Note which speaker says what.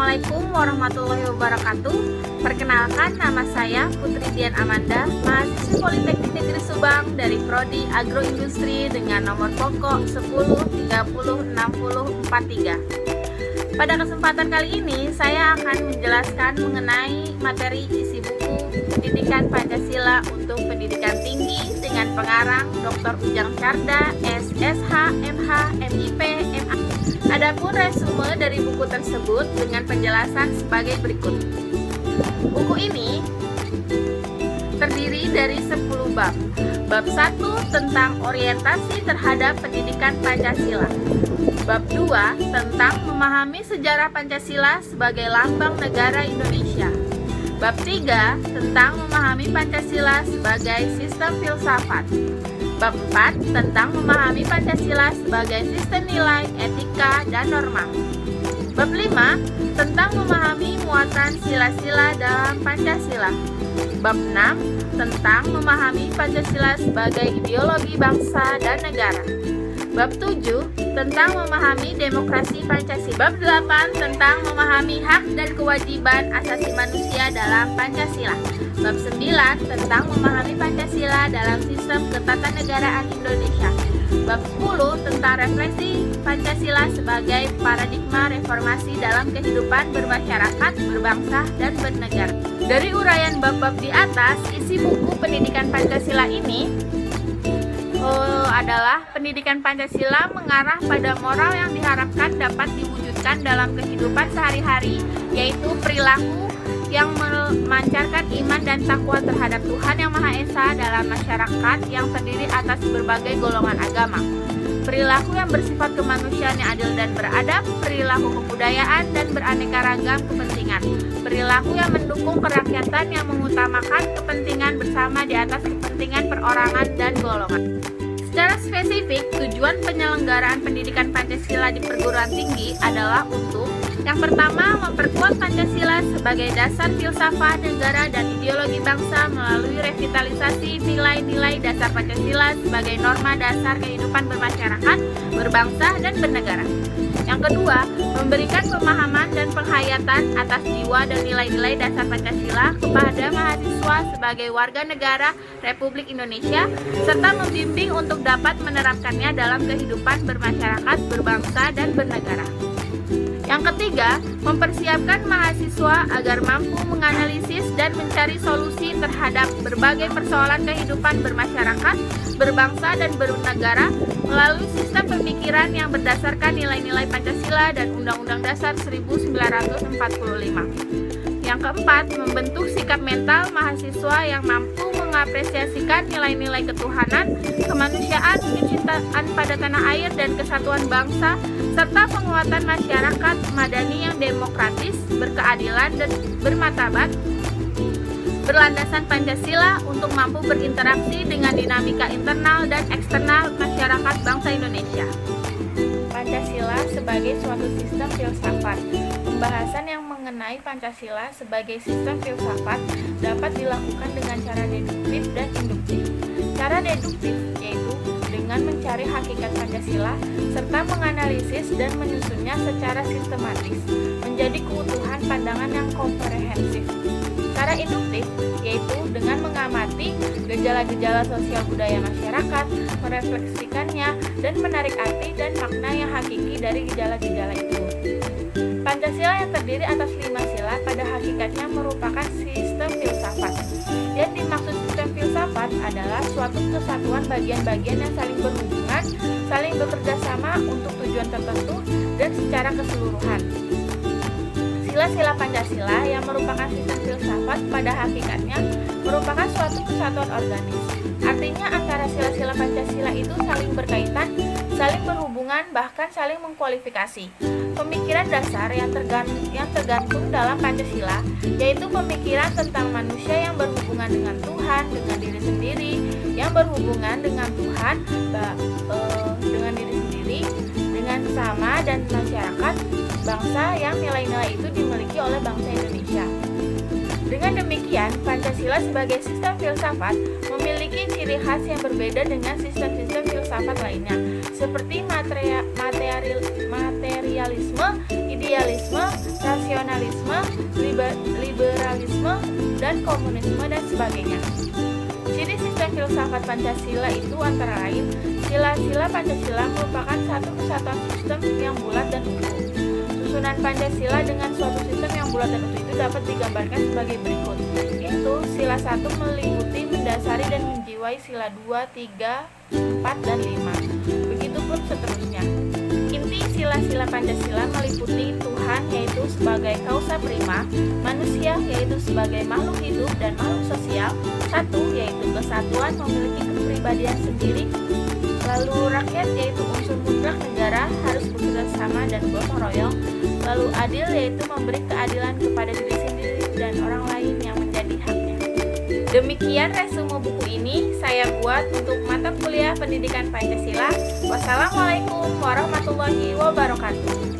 Speaker 1: Assalamualaikum warahmatullahi wabarakatuh. Perkenalkan, nama saya Putri Dian Amanda, mahasiswi Politeknik Negeri Subang dari Prodi Agroindustri dengan nomor pokok 10306043. Pada kesempatan kali ini, saya akan menjelaskan mengenai materi isi buku Pendidikan Pancasila untuk Pendidikan Tinggi dengan pengarang Dr. Ujang Carda, SSH, MH, MIP, MA. Adapun resume dari buku tersebut dengan penjelasan sebagai berikut. Buku ini terdiri dari 10 bab. Bab 1 tentang orientasi terhadap pendidikan Pancasila. Bab 2 tentang memahami sejarah Pancasila sebagai lambang negara Indonesia. Bab 3 tentang memahami Pancasila sebagai sistem filsafat. Bab 4 tentang memahami Pancasila sebagai sistem nilai, etika, dan norma. Bab 5 tentang memahami muatan sila-sila dalam Pancasila. Bab 6 tentang memahami Pancasila sebagai ideologi bangsa dan negara. Bab 7 tentang memahami demokrasi Pancasila. Bab 8 tentang memahami hak dan kewajiban asasi manusia dalam Pancasila. Bab 9 tentang memahami Pancasila dalam sistem ketatanegaraan Indonesia. Bab 10 tentang refleksi Pancasila sebagai paradigma reformasi dalam kehidupan bermasyarakat, berbangsa, dan bernegara. Dari uraian bab-bab di atas, isi buku Pendidikan Pancasila ini adalah pendidikan Pancasila mengarah pada moral yang diharapkan dapat diwujudkan dalam kehidupan sehari-hari, yaitu perilaku yang memancarkan iman dan takwa terhadap Tuhan Yang Maha Esa dalam masyarakat yang terdiri atas berbagai golongan agama. Perilaku yang bersifat kemanusiaan yang adil dan beradab, perilaku kebudayaan dan beraneka ragam kepentingan, perilaku yang mendukung kerakyatan yang mengutamakan kepentingan bersama di atas kepentingan perorangan dan golongan. Secara spesifik, tujuan penyelenggaraan pendidikan Pancasila di perguruan tinggi adalah untuk yang pertama, memperkuat Pancasila sebagai dasar filsafat negara dan ideologi bangsa melalui revitalisasi nilai-nilai dasar Pancasila sebagai norma dasar kehidupan bermasyarakat, berbangsa, dan bernegara. Yang kedua, memberikan pemahaman dan penghayatan atas jiwa dan nilai-nilai dasar Pancasila kepada mahasiswa sebagai warga negara Republik Indonesia, serta membimbing untuk dapat menerapkannya dalam kehidupan bermasyarakat, berbangsa, dan bernegara. Yang ketiga, mempersiapkan mahasiswa agar mampu menganalisis dan mencari solusi terhadap berbagai persoalan kehidupan bermasyarakat, berbangsa, dan bernegara melalui sistem pemikiran yang berdasarkan nilai-nilai Pancasila dan Undang-Undang Dasar 1945. Yang keempat, membentuk sikap mental mahasiswa yang mampu mengapresiasikan nilai-nilai ketuhanan, kemanusiaan, kecintaan pada tanah air dan kesatuan bangsa, serta penguatan masyarakat madani yang demokratis, berkeadilan, dan bermartabat, berlandasan Pancasila untuk mampu berinteraksi dengan dinamika internal dan eksternal masyarakat bangsa Indonesia. Pancasila sebagai suatu sistem filsafat. Pembahasan yang mengenai Pancasila sebagai sistem filsafat dapat dilakukan dengan cara deduktif dan induktif. Cara deduktif yaitu dengan mencari hakikat Pancasila serta menganalisis dan menyusunnya secara sistematis menjadi keutuhan pandangan yang komprehensif. Cara induktif yaitu dengan mengamati gejala-gejala sosial budaya masyarakat, merefleksikannya, dan menarik arti dan makna yang hakiki dari gejala-gejala itu. Pancasila yang terdiri atas 5 sila pada hakikatnya merupakan sistem filsafat. Yang dimaksud sistem filsafat adalah suatu kesatuan bagian-bagian yang saling berhubungan, saling bekerja sama untuk tujuan tertentu, dan secara keseluruhan. Sila-sila Pancasila yang merupakan sistem filsafat pada hakikatnya merupakan suatu kesatuan organis. Artinya antara sila-sila Pancasila itu saling berkaitan, saling berhubungan, bahkan saling mengkualifikasi. Pemikiran dasar yang tergantung dalam Pancasila yaitu pemikiran tentang manusia yang berhubungan dengan Tuhan, dengan diri sendiri, yang berhubungan dengan Tuhan, dengan diri sendiri, dengan sesama dan masyarakat, bangsa yang nilai-nilai itu dimiliki oleh bangsa Indonesia. Dengan demikian, Pancasila sebagai sistem filsafat memiliki ciri khas yang berbeda dengan sistem-sistem filsafat lainnya, seperti materialisme, idealisme, rasionalisme, liberalisme, dan komunisme, dan sebagainya. Ciri sistem filsafat Pancasila itu antara lain, sila-sila Pancasila merupakan satu kesatuan sistem yang bulat dan utuh. Susunan Pancasila dengan suatu sistem yang bulat dan utuh itu dapat digambarkan sebagai berikut, yaitu sila 1 meliputi, mendasari, dan menjiwai sila 2, 3, 4, dan 5. Begitupun seterusnya. Inti sila-sila Pancasila meliputi Tuhan yaitu sebagai kausa prima, manusia yaitu sebagai makhluk hidup dan makhluk sosial, satu yaitu kesatuan memiliki kepribadian sendiri, lalu rakyat yaitu unsur mutlak negara harus bekerja sama dan gotong royong, lalu adil yaitu memberi keadilan kepada diri sendiri dan orang lain yang menjadi haknya. Demikian resume buku ini saya buat untuk mata kuliah pendidikan Pancasila. Wassalamualaikum warahmatullahi wabarakatuh.